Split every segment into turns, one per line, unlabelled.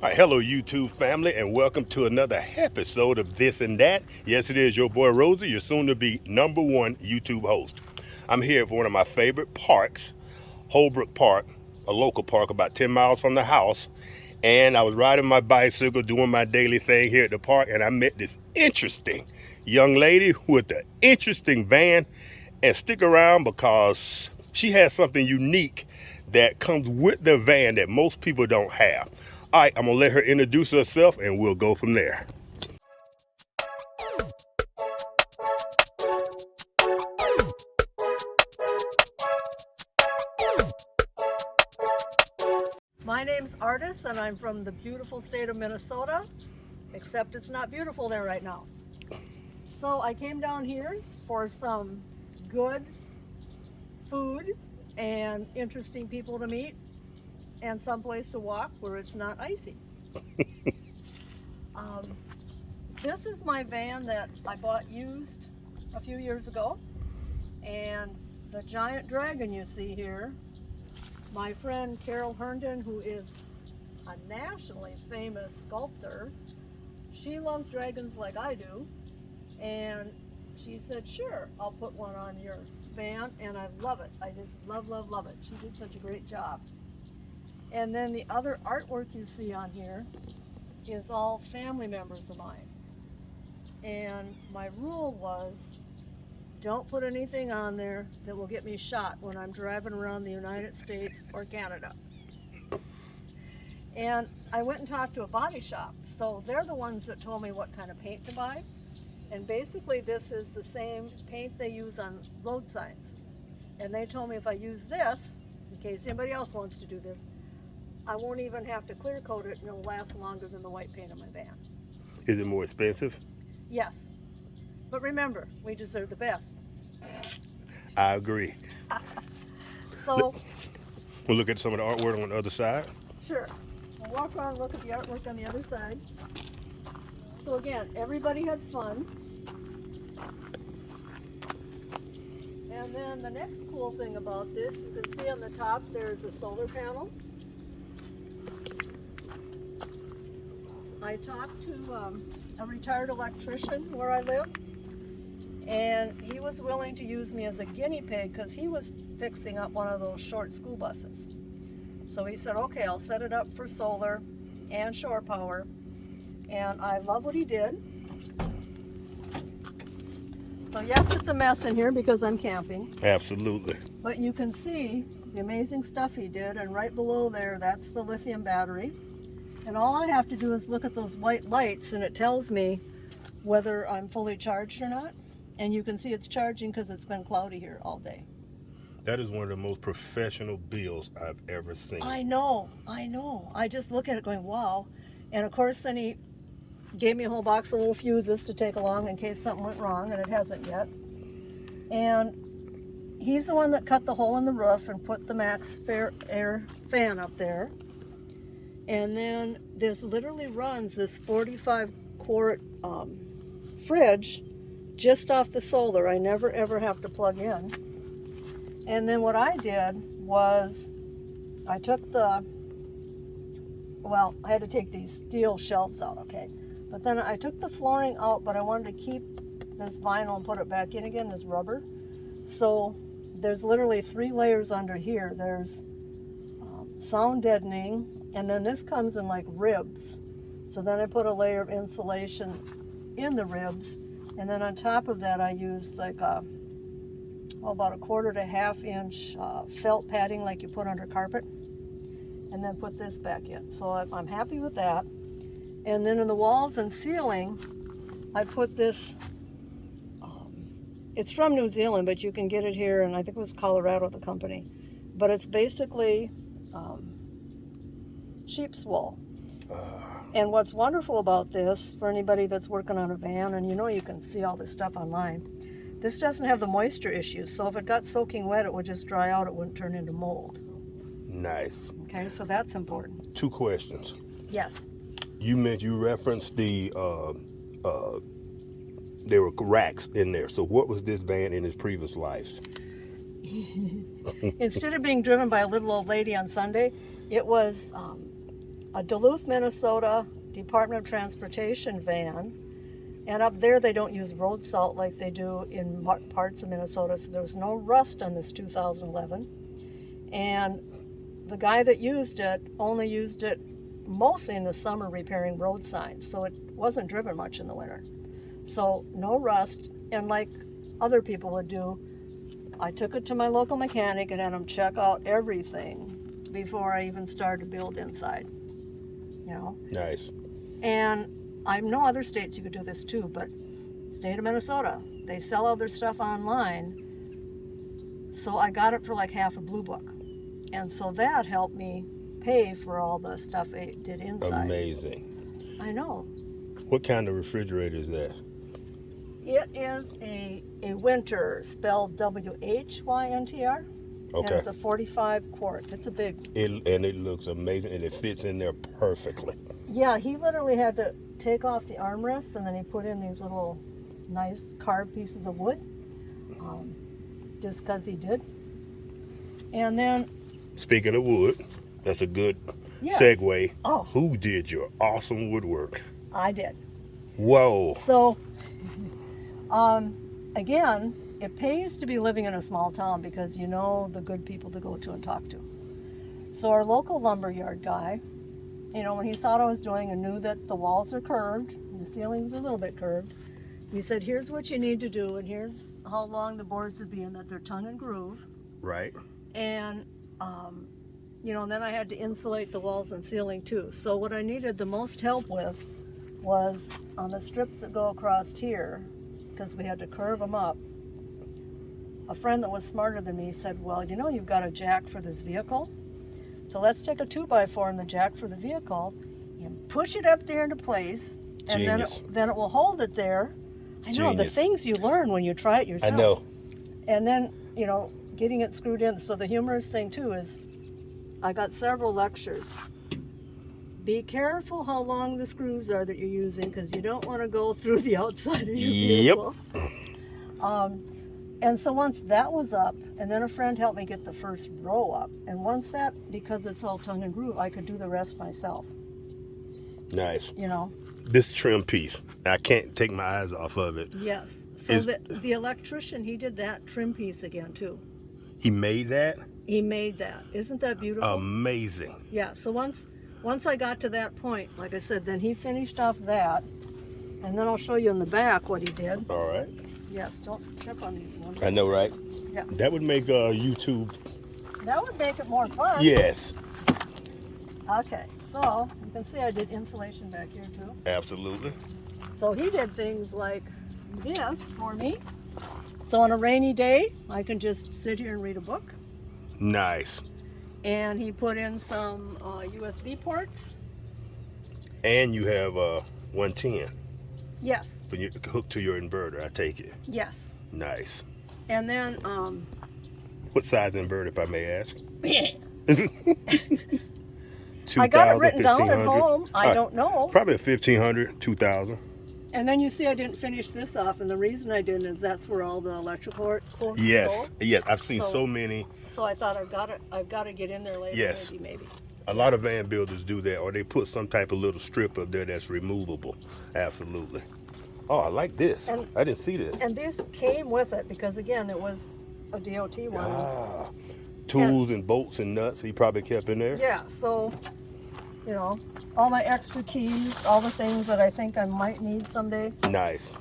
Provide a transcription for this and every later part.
All right, hello YouTube family, and welcome to another episode of This and That. Yes, it is your boy Rosie, your soon-to-be #1 YouTube host. I'm here for one of my favorite parks, Holbrook Park, a local park about 10 miles from the house. And I was riding my bicycle, doing my daily thing here at the park, and I met this interesting young lady with an interesting van. And stick around because she has something unique that comes with the van that most people don't have. All right, I'm gonna let her introduce herself and we'll go from there.
My name's Artis and I'm from the beautiful state of Minnesota, except it's not beautiful there right now. So I came down here for some good food and interesting people to meet and someplace to walk where it's not icy. This is my van that I bought used a few years ago, and the giant dragon you see here, my friend Carol Herndon, who is a nationally famous sculptor, she loves dragons like I do, and she said, sure, I'll put one on your van, and I love it. I just love it. She did such a great job. And then the other artwork you see on here is all family members of mine. And my rule was, don't put anything on there that will get me shot when I'm driving around the United States or Canada. And I went and talked to a body shop. So they're the ones that told me what kind of paint to buy. And basically this is the same paint they use on road signs. And they told me if I use this, in case anybody else wants to do this, I won't even have to clear coat it and it'll last longer than the white paint on my van.
Is it more expensive?
Yes. But remember, we deserve the best.
I agree.
So,
We'll look at some of the artwork on the other side.
sure. We'll walk around and look at the artwork on the other side. So again, everybody had fun. And then the next cool thing about this, you can see on the top there's a solar panel. I talked to a retired electrician where I live, and he was willing to use me as a guinea pig because he was fixing up one of those short school buses. So he said, okay, I'll set it up for solar and shore power, and I love what he did. So yes, it's a mess in here because I'm camping.
Absolutely.
But you can see the amazing stuff he did, and right below there, that's the lithium battery. And all I have to do is look at those white lights and it tells me whether I'm fully charged or not. And you can see it's charging because it's been cloudy here all day.
That is one of the most professional builds I've ever seen.
I know. I just look at it going, wow. And of course then he gave me a whole box of little fuses to take along in case something went wrong, and it hasn't yet. And he's the one that cut the hole in the roof and put the max air fan up there. And then this literally runs this 45-quart fridge just off the solar. I never ever have to plug in. And then what I did was I took I had to take these steel shelves out, okay? But then I took the flooring out, but I wanted to keep this vinyl and put it back in again, this rubber. So there's literally 3 layers under here. There's sound deadening, and then this comes in like ribs. So then I put a layer of insulation in the ribs, and then on top of that I used like about a 1/4 to 1/2 inch felt padding like you put under carpet, and then put this back in. So I'm happy with that. And then in the walls and ceiling I put this, it's from New Zealand, but you can get it here, and I think it was Colorado, the company. But it's basically sheep's wool. And what's wonderful about this, for anybody that's working on a van, and you can see all this stuff online, this doesn't have the moisture issue. So if it got soaking wet, it would just dry out. It wouldn't turn into mold.
Nice.
Okay, so that's important.
2 questions.
Yes.
You referenced there were racks in there. So what was this van in its previous life?
Instead of being driven by a little old lady on Sunday, it was a Duluth, Minnesota Department of Transportation van. And up there they don't use road salt like they do in parts of Minnesota, so there was no rust on this 2011. And the guy that used it only used it mostly in the summer repairing road signs, so it wasn't driven much in the winter. So no rust, and like other people would do, I took it to my local mechanic and had him check out everything before I even started to build inside, you know.
Nice.
And I know other states you could do this too, but state of Minnesota, they sell all their stuff online. So I got it for like half a Blue Book. And so that helped me pay for all the stuff I did inside.
Amazing.
I know.
What kind of refrigerator is that?
It is a Winter, spelled WHYNTR.
Okay.
And it's a 45 quart. It's a big.
And it looks amazing, and it fits in there perfectly.
Yeah, he literally had to take off the armrests, and then he put in these little nice carved pieces of wood, just because he did. And then,
Speaking of wood, that's a good
yes.
segue.
Oh,
Who did your awesome woodwork?
I did.
Whoa.
So, again, it pays to be living in a small town because you know the good people to go to and talk to. So our local lumberyard guy, you know, when he saw what I was doing and knew that the walls are curved, and the ceiling's a little bit curved, he said, here's what you need to do, and here's how long the boards would be, and that they're tongue and groove.
Right.
And, you know, and then I had to insulate the walls and ceiling too. So what I needed the most help with was on the strips that go across here, because we had to curve them up. A friend that was smarter than me said, well, you know, you've got a jack for this vehicle. So let's take a 2x4 and the jack for the vehicle and push it up there into place. And then it will hold it there. I know,
Genius.
the things you learn when you try it yourself.
I know.
And then, you know, getting it screwed in. So the humorous thing too is I got several lectures. Be careful how long the screws are that you're using, because you don't want to go through the outside of your vehicle. And so once that was up, and then a friend helped me get the first row up. And once that, because it's all tongue and groove, I could do the rest myself.
Nice.
You know?
This trim piece, I can't take my eyes off of it.
Yes. So the electrician, he did that trim piece again too.
He made that?
He made that. Isn't that beautiful?
Amazing.
Yeah. So once I got to that point, like I said, then he finished off that. And then I'll show you in the back what he did.
All right.
Yes, don't trip on these ones.
I know, right?
Yes.
That would make YouTube.
That would make it more fun.
Yes.
Okay, so you can see I did insulation back here too.
Absolutely.
So he did things like this for me. So on a rainy day, I can just sit here and read a book.
Nice.
And he put in some USB ports.
And you have 110.
Yes.
When you hook to your inverter, I take it.
Yes.
Nice.
And then
what size inverter, if I may ask? 2,000,
I got it written down at
1,500?
home. I don't know.
Probably a 1,500, 2,000.
And then you see I didn't finish this off, and the reason I didn't is that's where all the electrical cords
Yes,
go.
yes. I've seen so many.
So I thought I've got to get in there later.
Yes.
Maybe.
A lot of van builders do that, or they put some type of little strip up there that's removable. Absolutely. Oh, I like this. I didn't see this.
And this came with it because, again, it was a DOT one.
Ah, tools and bolts and nuts he probably kept in there.
Yeah, so, you know, all my extra keys, all the things that I think I might need someday.
Nice.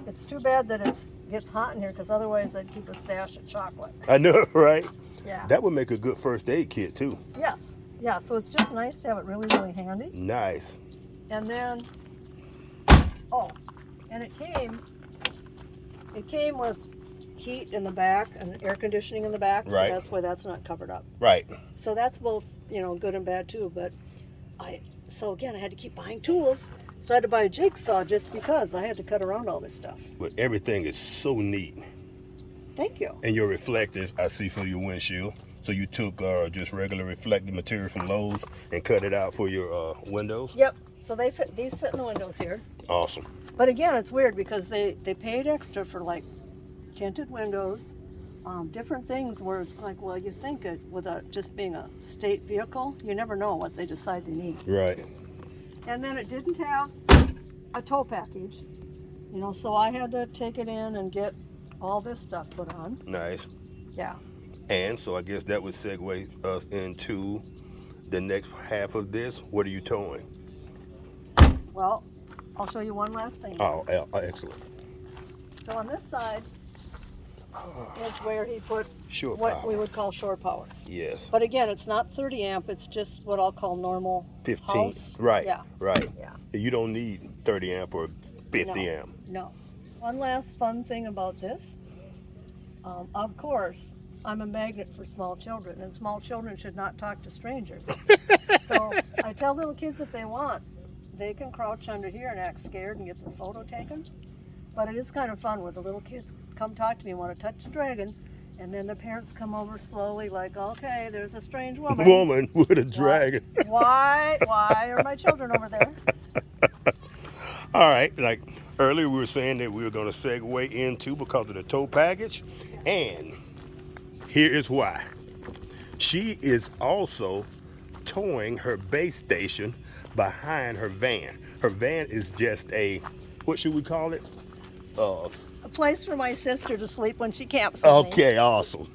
It's too bad that it gets hot in here, because otherwise I'd keep a stash of chocolate.
I know, right?
Yeah.
That would make a good first aid kit, too.
Yes. Yeah, so it's just nice to have it really, really handy.
Nice.
And then, oh, and it came with heat in the back and air conditioning in the back.
Right.
So that's why that's not covered up.
Right.
So that's both, you know, good and bad too. But so again, I had to keep buying tools. So I had to buy a jigsaw just because I had to cut around all this stuff.
But everything is so neat.
Thank you.
And your reflectors, I see, for your windshield. So you took just regular reflective material from Lowe's and cut it out for your windows?
Yep. So these fit in the windows here.
Awesome.
But again, it's weird because they paid extra for like tinted windows, different things where it's like, well, you think it with just being a state vehicle, you never know what they decide they need.
Right.
And then it didn't have a tow package, you know, so I had to take it in and get all this stuff put on.
Nice.
Yeah.
And so I guess that would segue us into the next half of this. What are you towing?
Well, I'll show you one last thing.
Oh, excellent.
So on this side is where he put
Shore
what
power.
we would call shore power.
Yes.
But again, it's not 30 amp, it's just what I'll call normal
15.
house.
Right.
Yeah.
Right.
Yeah.
You don't need 30 amp or 50
No.
amp.
No. One last fun thing about this, of course, I'm a magnet for small children, and small children should not talk to strangers. So I tell little kids if they want, they can crouch under here and act scared and get their photo taken. But it is kind of fun when the little kids come talk to me and want to touch the dragon, and then the parents come over slowly like, okay, there's a strange woman.
Woman with a dragon.
Why are my children over there?
All right, like earlier we were saying that we were going to segue into because of the tow package, and here is why. She is also towing her base station behind her van. Her van is just a, what should we call it?
A place for my sister to sleep when she camps with me.
Okay, awesome.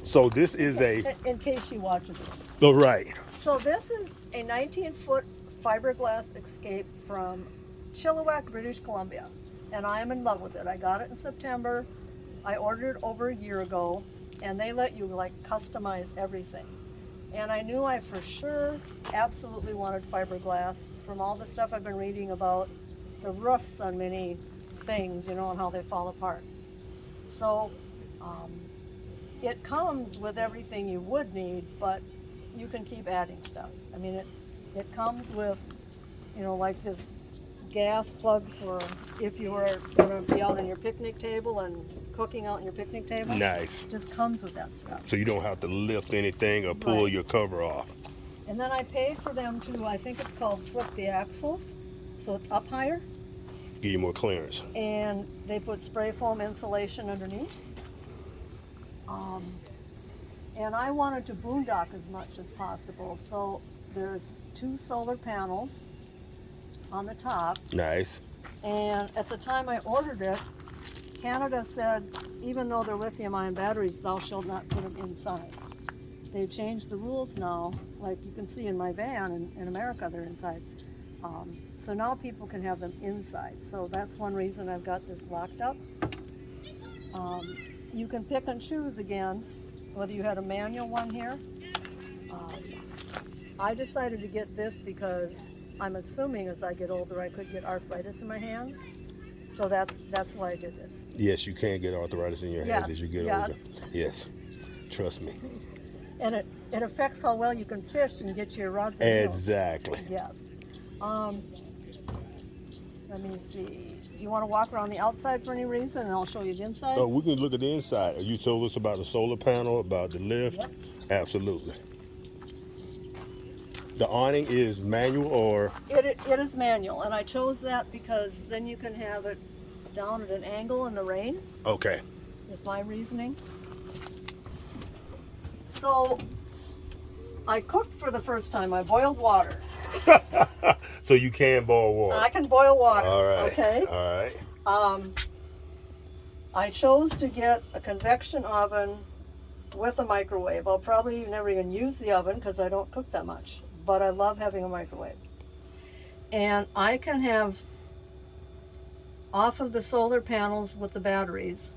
So this is a,
In case she watches it.
oh, right.
So this is a 19-foot fiberglass escape from Chilliwack, British Columbia. And I am in love with it. I got it in September. I ordered it over a year ago, and they let you like customize everything. And I knew I for sure absolutely wanted fiberglass from all the stuff I've been reading about the roofs on many things, you know, and how they fall apart. So it comes with everything you would need, but you can keep adding stuff. I mean, it comes with, you know, like this gas plug for if you were going to be out on your picnic table and cooking out on your picnic table.
Nice.
It just comes with that stuff.
So you don't have to lift anything or pull
Right.
your cover off.
And then I paid for them to, I think it's called flip the axles, so it's up higher.
Give you more clearance.
And they put spray foam insulation underneath. And I wanted to boondock as much as possible, so there's 2 solar panels on the top.
Nice.
And at the time I ordered it, Canada said, even though they're lithium-ion batteries, thou shalt not put them inside. They've changed the rules now, like you can see in my van in America, they're inside. So now people can have them inside. So that's one reason I've got this locked up. You can pick and choose again, whether you had a manual one here. I decided to get this because I'm assuming as I get older I could get arthritis in my hands. So that's why I did this.
Yes, you can get arthritis in your hands
Yes,
as you get
yes.
older. Yes, trust me.
And it affects how well you can fish and get your rods and reels.
Exactly.
Yes. Let me see. Do you want to walk around the outside for any reason, and I'll show you the inside?
Oh, we can look at the inside. You told us about the solar panel, about the lift.
Yep.
Absolutely. The awning is manual or?
It is manual, and I chose that because then you can have it down at an angle in the rain.
Okay.
Is my reasoning. So I cooked for the first time. I boiled water.
So you can boil water.
I can boil water.
All right.
Okay.
All right.
I chose to get a convection oven with a microwave. I'll probably never even use the oven because I don't cook that much, but I love having a microwave. And I can have off of the solar panels with the batteries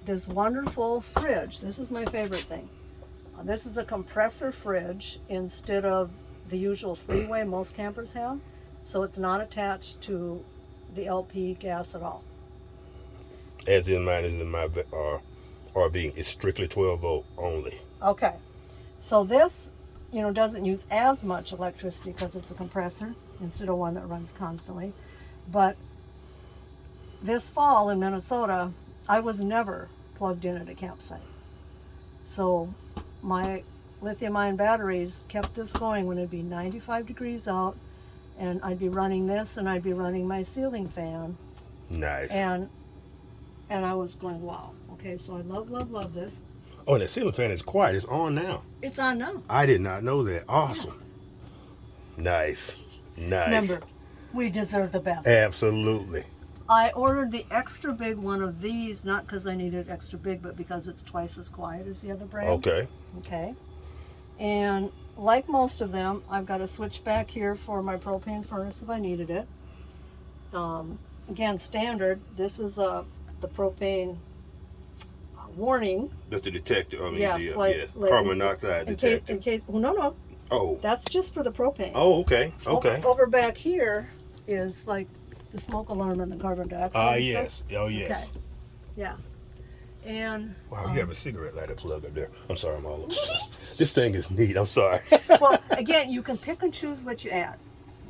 this wonderful fridge. This is my favorite thing. This is a compressor fridge instead of the usual 3-way most campers have. So it's not attached to the LP gas at all.
As in mine is in my RV. It's strictly 12 volt only.
Okay. So this, you know, doesn't use as much electricity because it's a compressor instead of one that runs constantly. But this fall in Minnesota, I was never plugged in at a campsite. So my lithium-ion batteries kept this going when it'd be 95 degrees out, and I'd be running this and I'd be running my ceiling fan.
Nice.
And I was going, wow, Okay, so I love, love, love this.
Oh, and the ceiling fan is quiet. It's on now.
It's on now.
I did not know that. Awesome.
Yes.
Nice. Nice.
Remember, we deserve the best.
Absolutely.
I ordered the extra big one of these, not because I needed extra big, but because it's twice as quiet as the other brand.
Okay.
Okay. And like most of them, I've got a switch back here for my propane furnace if I needed it. Again, standard. This is the propane warning.
That's the detector. I mean,
Yes,
the
like
carbon monoxide detector.
In case, well, no.
Oh.
That's just for the propane.
Oh, okay. Okay.
Over back here is like the smoke alarm and the carbon dioxide.
Ah,
stuff.
yes. Oh, yes.
Okay. Yeah. And
wow, you have a cigarette lighter plug up there. I'm sorry, I'm all over. This thing is neat. I'm sorry.
well, again, you can pick and choose what you add.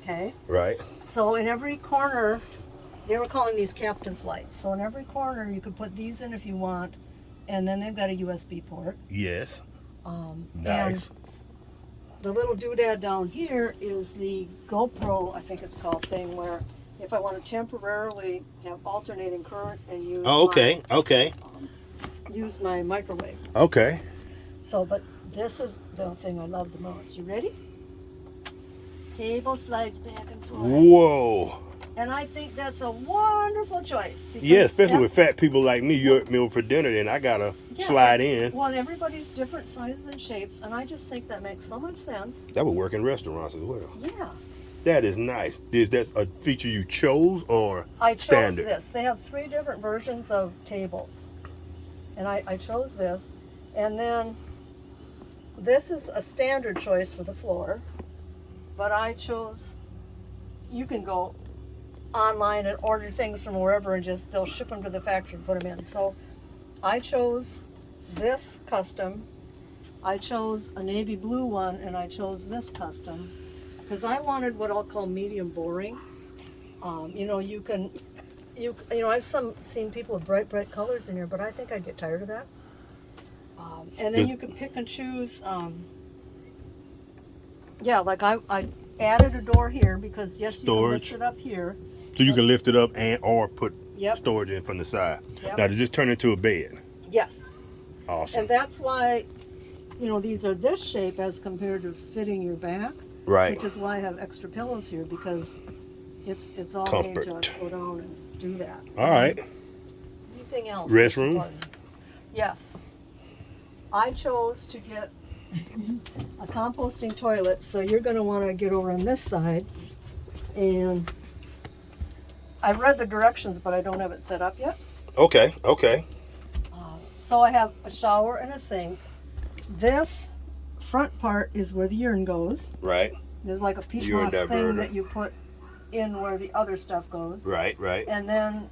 Okay.
Right.
So in every corner, they were calling these captain's lights. So in every corner, you could put these in if you want, and then they've got a USB port.
Yes.
And
Nice.
the little doodad down here is the GoPro, I think it's called, thing where if I want to temporarily have alternating current and use use my microwave.
Okay.
So, but this is the thing I love the most. You ready? Table slides back and forth.
Whoa.
And I think that's a wonderful choice.
Yeah, especially with fat people like me. You're at meal for dinner, then I gotta slide in.
Well, and everybody's different sizes and shapes, and I just think that makes so much sense.
That would work in restaurants as well.
Yeah.
That is nice. Is that a feature you chose or
I chose
standard?
this. They have 3 different versions of tables. And I chose this. And then this is a standard choice for the floor. But I chose, you can go online and order things from wherever and just, they'll ship them to the factory and put them in. So I chose this custom. I chose a navy blue one, and I chose this custom because I wanted what I'll call medium boring. You know, I've seen people with bright colors in here, but I think I'd get tired of that. And then you can pick and choose. Yeah, like I added a door here because yes, you can lift it up here.
So you can lift it up or put
Yep.
storage in from the side.
Yep.
Now to just turn into a bed.
Yes.
Awesome.
And that's why, you know, these are this shape as compared to fitting your back.
Right.
Which is why I have extra pillows here because it's all
Comfort.
made to go down and do that.
All right.
Anything else?
Restroom?
that's important? Yes. I chose to get a composting toilet, so you're going to want to get over on this side. And I read the directions, but I don't have it set up yet.
Okay. Okay.
So I have a shower and a sink. This front part is where the urine goes.
Right.
There's like a peat
Urine
moss thing
diverter.
that you put in where the other stuff goes.
Right. Right.
And then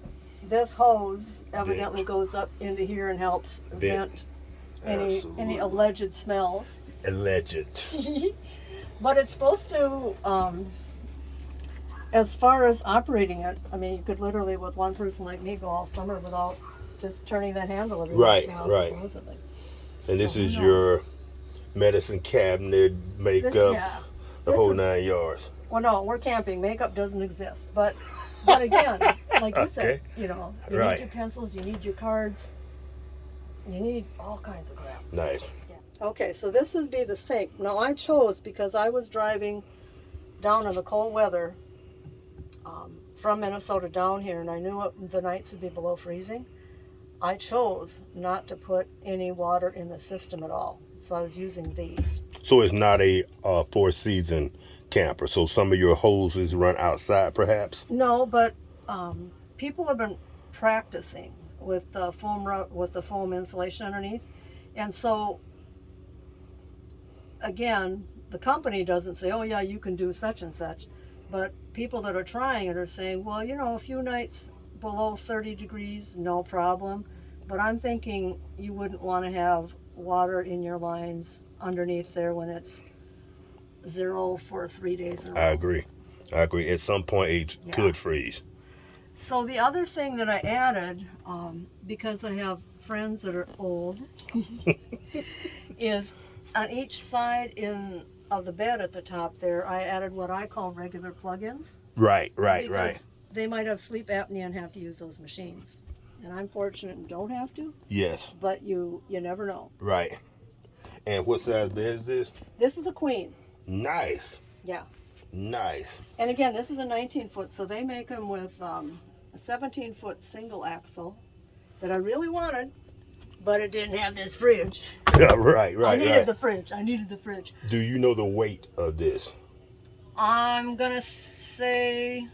this hose evidently goes up into here and helps vent any
Absolutely.
alleged smells.
Alleged.
But it's supposed to, as far as operating it, I mean, you could literally, with one person like me, go all summer without just turning that handle every once in a while,
Right.
supposedly.
And this
So
is
who knows?
your medicine cabinet, makeup,
Yeah.
the
This
whole
is-
9 yards.
Well, no, we're camping. Makeup doesn't exist. But again, like you said,
Okay.
you know, you
Right.
need your pencils, you need your cards, you need all kinds of crap.
Nice.
Yeah. Okay, so this would be the sink. Now I chose because I was driving down in the cold weather from Minnesota down here, and I knew the nights would be below freezing. I chose not to put any water in the system at all. So I was using these.
So it's not a four-season camper. So some of your hoses run outside, perhaps.
No, but people have been practicing with the foam insulation underneath, and so again, the company doesn't say, "Oh yeah, you can do such and such," but people that are trying it are saying, "Well, you know, a few nights below 30 degrees, no problem." But I'm thinking you wouldn't want to have water in your lines underneath there when it's 0 for 3 days in a row.
I agree. At some point, it could freeze.
So the other thing that I added, because I have friends that are old, is on each side of the bed at the top there, I added what I call regular plug-ins.
Right.
Because they might have sleep apnea and have to use those machines. and I'm fortunate and don't have to,
Yes.
but you never know.
Right. And what size bed is this?
This is a queen.
Nice.
Yeah.
Nice.
And again, this is a 19-foot, so they make them with a 17-foot single axle that I really wanted, but it didn't have this fridge.
Right.
I needed the fridge. I needed the fridge.
Do you know the weight of this?
I'm gonna say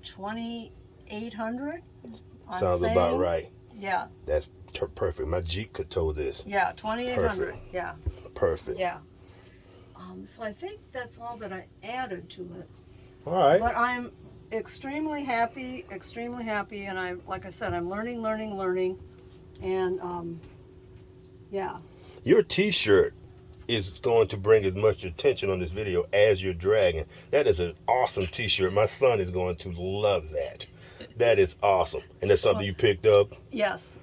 2,800.
Sounds about right.
Yeah.
That's perfect. My Jeep could tow this.
Yeah, 2,800.
Perfect.
Yeah.
Perfect.
Yeah. So I think that's all that I added to it.
All right.
But I'm extremely happy, and I, like I said, I'm learning, and yeah.
Your T-shirt is going to bring as much attention on this video as your dragon. That is an awesome T-shirt. My son is going to love that. That is awesome. And that's something you picked up?
Yes,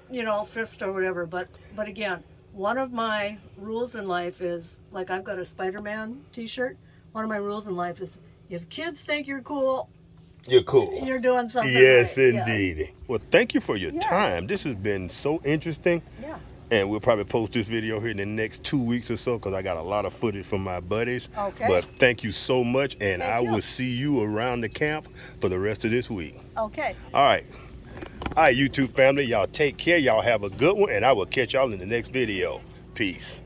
thrift store, whatever. But again, one of my rules in life is, like, I've got a Spider-Man T-shirt. One of my rules in life is, if kids think you're cool,
you're cool.
You're doing something
yes,
right.
Indeed.
Yes.
Well, thank you for your
Yes.
time. This has been so interesting.
Yeah.
And we'll probably post this video here in the next 2 weeks or so because I got a lot of footage from my buddies.
Okay.
But thank you so much, and I
you.
will see you around the camp for the rest of this week.
Okay.
All right. All right, YouTube family, y'all take care. Y'all have a good one, and I will catch y'all in the next video. Peace.